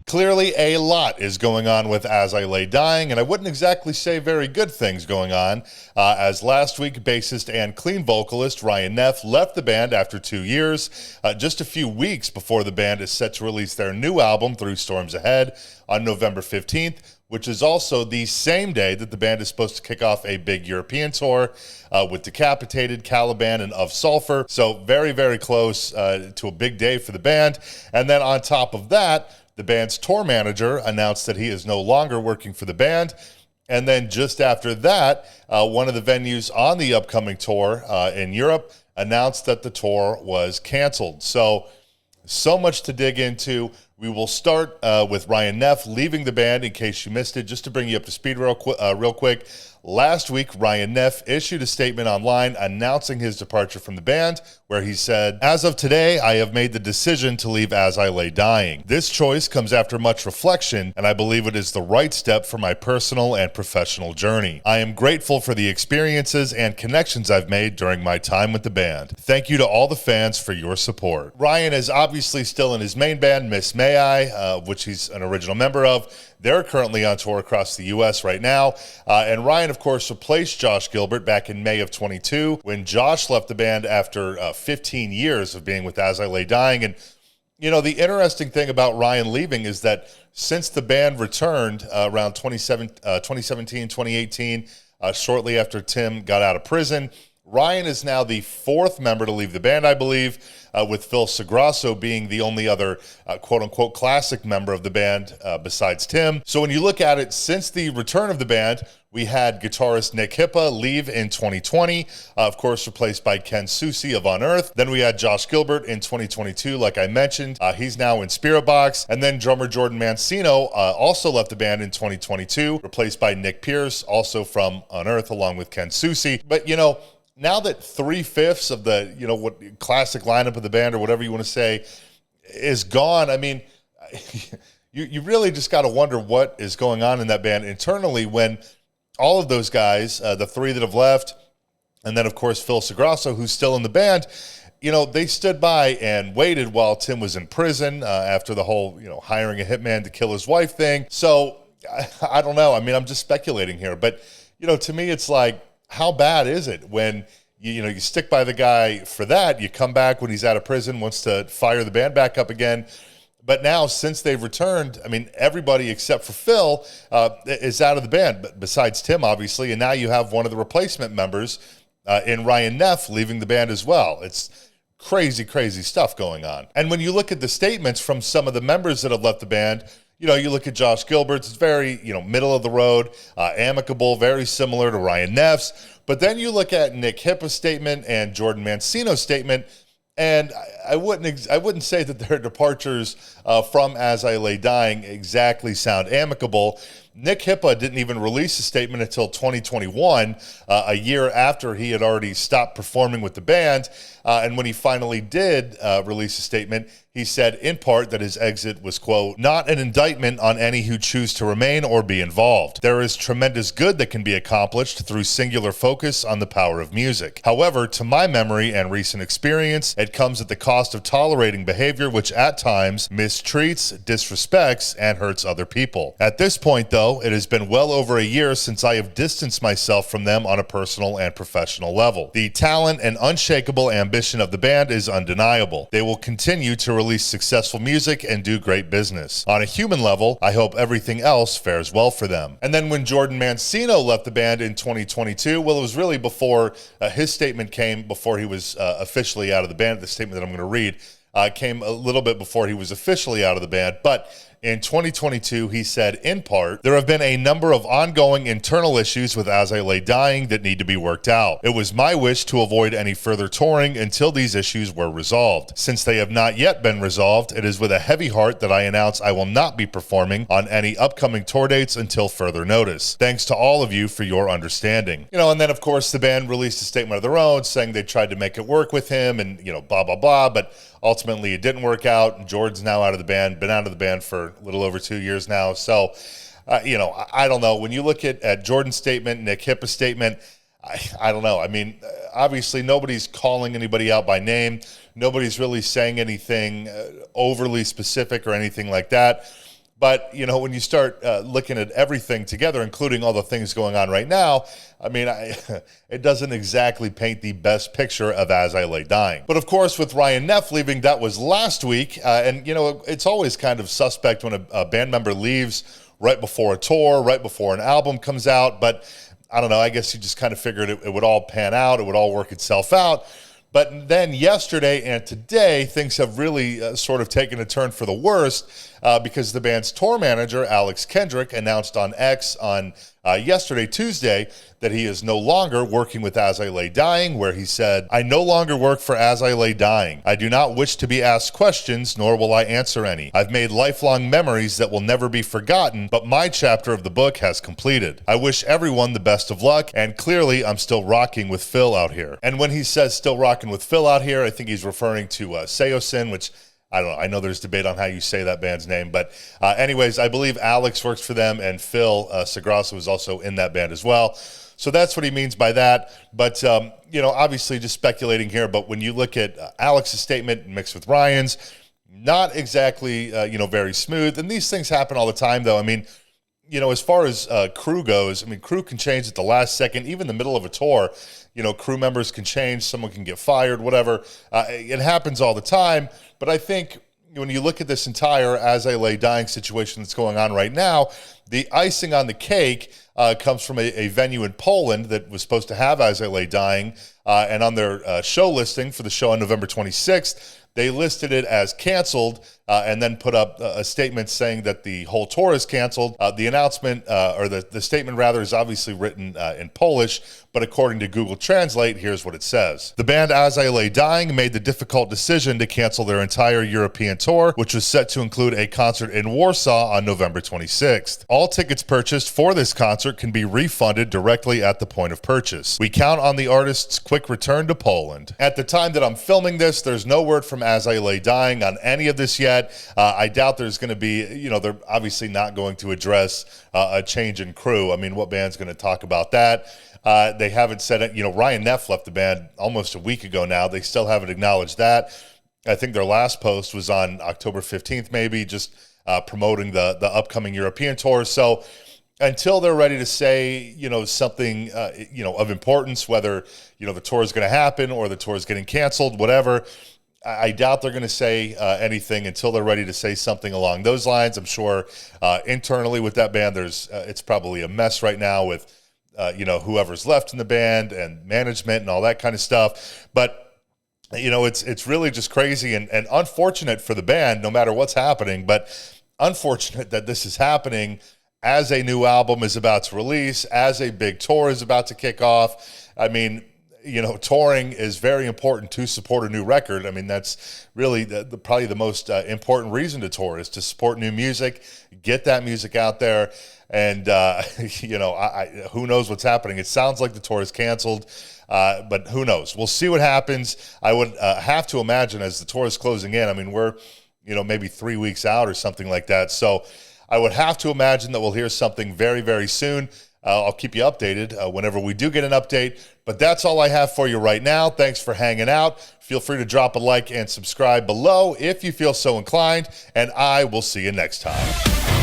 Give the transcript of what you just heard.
Clearly, a lot is going on with As I Lay Dying, and I wouldn't exactly say very good things going on, as last week, bassist and clean vocalist Ryan Neff left the band after 2 years, just a few weeks before the band is set to release their new album, Through Storms Ahead, on November 15th, which is also the same day that the band is supposed to kick off a big European tour with Decapitated, Caliban, and Of Sulfur. So very, very close to a big day for the band. And then on top of that, the band's tour manager announced that he is no longer working for the band. And then just after that, one of the venues on the upcoming tour in Europe announced that the tour was canceled. So much to dig into. We will start with Ryan Neff leaving the band, in case you missed it. Just to bring you up to speed real quick. Last week, Ryan Neff issued a statement online announcing his departure from the band, where he said, "As of today, I have made the decision to leave As I Lay Dying. This choice comes after much reflection, and I believe it is the right step for my personal and professional journey. I am grateful for the experiences and connections I've made during my time with the band. Thank you to all the fans for your support." Ryan is obviously still in his main band, Miss May I, which he's an original member of. They're currently on tour across the U.S. right now. And Ryan, of course, replaced Josh Gilbert back in May of 22 when Josh left the band after 15 years of being with As I Lay Dying. And, you know, the interesting thing about Ryan leaving is that since the band returned around 2017, 2018, shortly after Tim got out of prison, Ryan is now the fourth member to leave the band, I believe, with Phil Segrasso being the only other quote-unquote classic member of the band besides Tim. So when you look at it, since the return of the band, we had guitarist Nick Hippa leave in 2020, of course replaced by Ken Susi of On Earth. Then we had Josh Gilbert in 2022, like I mentioned. He's now in Spirit Box. And then drummer Jordan Mancino also left the band in 2022, replaced by Nick Pierce, also from On Earth, along with Ken Susi. But, you know, now that 3/5 of the, you know, what classic lineup of the band, or whatever you want to say, is gone, I mean, you really just got to wonder what is going on in that band internally when all of those guys, the three that have left, and then, of course, Phil Segrasso, who's still in the band, you know, they stood by and waited while Tim was in prison after the whole, you know, hiring a hitman to kill his wife thing. So, I don't know. I mean, I'm just speculating here. But, you know, to me, it's like, how bad is it when you stick by the guy for that, you come back when he's out of prison, wants to fire the band back up again. But now, since they've returned, I mean, everybody except for Phil is out of the band, besides Tim, obviously. And now you have one of the replacement members in Ryan Neff leaving the band as well. It's crazy, crazy stuff going on. And when you look at the statements from some of the members that have left the band, you know, you look at Josh Gilbert's, it's very, you know, middle of the road, amicable, very similar to Ryan Neff's. But then you look at Nick Hippa's statement and Jordan Mancino's statement, and I wouldn't say that their departures from As I Lay Dying exactly sound amicable. Nick Hippa didn't even release a statement until 2021, a year after he had already stopped performing with the band. And when he finally did release a statement, he said in part that his exit was, quote, "not an indictment on any who choose to remain or be involved. There is tremendous good that can be accomplished through singular focus on the power of music. However, to my memory and recent experience, it comes at the cost of tolerating behavior which at times mistreats, disrespects, and hurts other people. At this point, though, it has been well over a year since I have distanced myself from them on a personal and professional level. The talent and unshakable ambition of the band is undeniable. They will continue to release successful music and do great business. On a human level, I hope everything else fares well for them." And then when Jordan Mancino left the band in 2022, well, it was really before his statement came, before he was officially out of the band. The statement that I'm going to read came a little bit before he was officially out of the band, but in 2022, he said, in part, "There have been a number of ongoing internal issues with As I Lay Dying that need to be worked out. It was my wish to avoid any further touring until these issues were resolved. Since they have not yet been resolved, it is with a heavy heart that I announce I will not be performing on any upcoming tour dates until further notice. Thanks to all of you for your understanding." You know, and then, of course, the band released a statement of their own saying they tried to make it work with him and, you know, blah, blah, blah, but ultimately it didn't work out. And Jordan's now out of the band, been out of the band for a little over 2 years now. So, you know, I don't know. When you look at Jordan's statement, Nick Hippa's statement, I don't know. I mean, obviously nobody's calling anybody out by name. Nobody's really saying anything overly specific or anything like that. But, when you start looking at everything together, including all the things going on right now, it doesn't exactly paint the best picture of As I Lay Dying. But of course, with Ryan Neff leaving, that was last week. And, it's always kind of suspect when a band member leaves right before a tour, right before an album comes out. But I don't know, I guess you just kind of figured it would all pan out. It would all work itself out. But then yesterday and today, things have really sort of taken a turn for the worst because the band's tour manager, Alex Kendrick, announced on X on yesterday, Tuesday, that he is no longer working with As I Lay Dying, where he said, "I no longer work for As I Lay Dying. I do not wish to be asked questions, nor will I answer any. I've made lifelong memories that will never be forgotten, but my chapter of the book has completed. I wish everyone the best of luck, and clearly I'm still rocking with Phil out here." And when he says still rocking with Phil out here, I think he's referring to Seosin, which I don't know. I know there's debate on how you say that band's name, but anyways, I believe Alex works for them, and Phil Segrasso was also in that band as well. So that's what he means by that. But, obviously just speculating here, but when you look at Alex's statement mixed with Ryan's, not exactly, very smooth. And these things happen all the time, though. As far as crew goes, crew can change at the last second, even the middle of a tour. Crew members can change, someone can get fired, whatever. It happens all the time. But I think when you look at this entire As I Lay Dying situation that's going on right now, the icing on the cake comes from a venue in Poland that was supposed to have As I Lay Dying. And on their show listing for the show on November 26th, they listed it as canceled and then put up a statement saying that the whole tour is canceled. The announcement, or the statement rather, is obviously written in Polish, but according to Google Translate, here's what it says. The band As I Lay Dying made the difficult decision to cancel their entire European tour, which was set to include a concert in Warsaw on November 26th. All tickets purchased for this concert can be refunded directly at the point of purchase. We count on the artist's quick return to Poland. At the time that I'm filming this, there's no word from As I Lay Dying on any of this yet. I doubt there's going to be, they're obviously not going to address a change in crew. What band's going to talk about that? They haven't said it. Ryan Neff left the band almost a week ago now. They still haven't acknowledged that. I think their last post was on October 15th, maybe, just promoting the upcoming European tour. So until they're ready to say, something, of importance, whether, the tour is going to happen or the tour is getting canceled, whatever, I doubt they're going to say anything until they're ready to say something along those lines. I'm sure internally with that band, it's probably a mess right now with, whoever's left in the band and management and all that kind of stuff. But, it's really just crazy and unfortunate for the band, no matter what's happening, but unfortunate that this is happening as a new album is about to release, as a big tour is about to kick off. Touring is very important to support a new record. That's really probably the most important reason to tour, is to support new music, get that music out there. And, who knows what's happening? It sounds like the tour is canceled, but who knows? We'll see what happens. I would have to imagine as the tour is closing in, we're, maybe 3 weeks out or something like that. So I would have to imagine that we'll hear something very, very soon. I'll keep you updated whenever we do get an update. But that's all I have for you right now. Thanks for hanging out. Feel free to drop a like and subscribe below if you feel so inclined. And I will see you next time.